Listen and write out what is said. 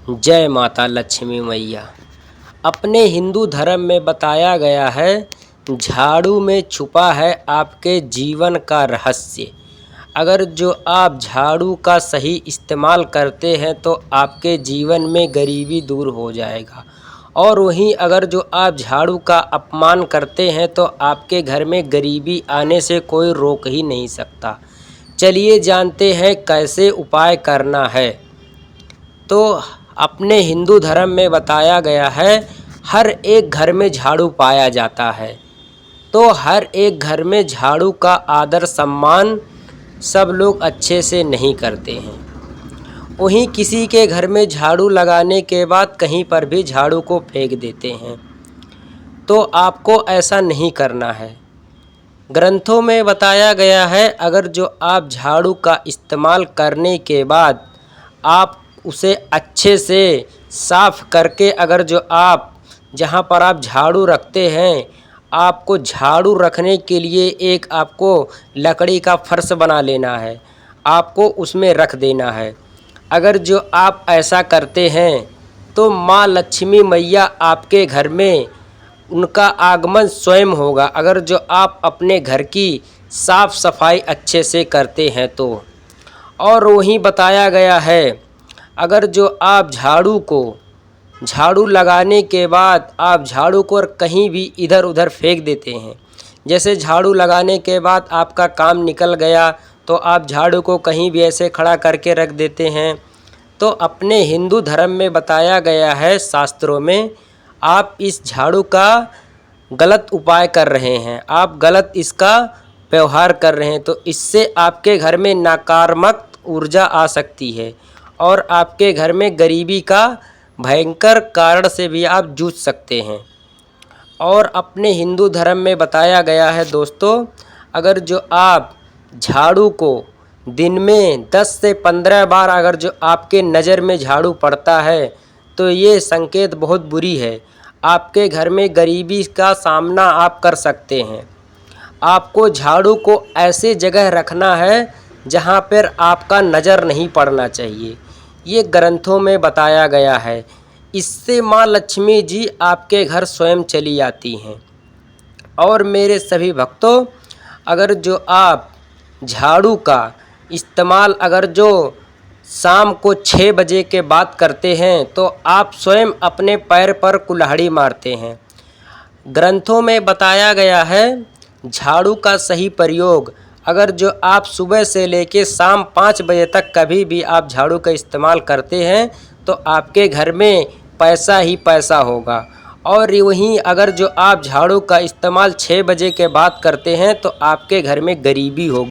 जय माता लक्ष्मी मैया। अपने हिंदू धर्म में बताया गया है, झाड़ू में छुपा है आपके जीवन का रहस्य। अगर जो आप झाड़ू का सही इस्तेमाल करते हैं तो आपके जीवन में गरीबी दूर हो जाएगा, और वहीं अगर जो आप झाड़ू का अपमान करते हैं तो आपके घर में गरीबी आने से कोई रोक ही नहीं सकता। चलिए जानते हैं कैसे उपाय करना है। तो अपने हिंदू धर्म में बताया गया है, हर एक घर में झाड़ू पाया जाता है, तो हर एक घर में झाड़ू का आदर सम्मान सब लोग अच्छे से नहीं करते हैं। वहीं किसी के घर में झाड़ू लगाने के बाद कहीं पर भी झाड़ू को फेंक देते हैं, तो आपको ऐसा नहीं करना है। ग्रंथों में बताया गया है, अगर जो आप झाड़ू का इस्तेमाल करने के बाद आप उसे अच्छे से साफ़ करके, अगर जो आप जहाँ पर आप झाड़ू रखते हैं, आपको झाड़ू रखने के लिए एक आपको लकड़ी का फर्श बना लेना है, आपको उसमें रख देना है। अगर जो आप ऐसा करते हैं तो माँ लक्ष्मी मैया आपके घर में उनका आगमन स्वयं होगा, अगर जो आप अपने घर की साफ़ सफाई अच्छे से करते हैं तो। और वहीं बताया गया है, अगर जो आप झाड़ू लगाने के बाद आप झाड़ू को कहीं भी इधर उधर फेंक देते हैं, जैसे झाड़ू लगाने के बाद आपका काम निकल गया तो आप झाड़ू को कहीं भी ऐसे खड़ा करके रख देते हैं, तो अपने हिंदू धर्म में बताया गया है, शास्त्रों में, आप इस झाड़ू का गलत उपाय कर रहे हैं, आप गलत इसका व्यवहार कर रहे हैं, तो इससे आपके घर में नकारात्मक ऊर्जा आ सकती है और आपके घर में गरीबी का भयंकर कारण से भी आप जूझ सकते हैं। और अपने हिंदू धर्म में बताया गया है दोस्तों, अगर जो आप झाड़ू को दिन में 10 से 15 बार अगर जो आपके नज़र में झाड़ू पड़ता है तो ये संकेत बहुत बुरी है, आपके घर में गरीबी का सामना आप कर सकते हैं। आपको झाड़ू को ऐसे जगह रखना है जहाँ पर आपका नज़र नहीं पड़ना चाहिए, ये ग्रंथों में बताया गया है। इससे माँ लक्ष्मी जी आपके घर स्वयं चली आती हैं। और मेरे सभी भक्तों, अगर जो आप झाड़ू का इस्तेमाल अगर जो शाम को 6 बजे के बाद करते हैं तो आप स्वयं अपने पैर पर कुल्हाड़ी मारते हैं। ग्रंथों में बताया गया है, झाड़ू का सही प्रयोग अगर जो आप सुबह से लेकर शाम 5 बजे तक कभी भी आप झाड़ू का इस्तेमाल करते हैं तो आपके घर में पैसा ही पैसा होगा। और वहीं अगर जो आप झाड़ू का इस्तेमाल 6 बजे के बाद करते हैं तो आपके घर में गरीबी होगी।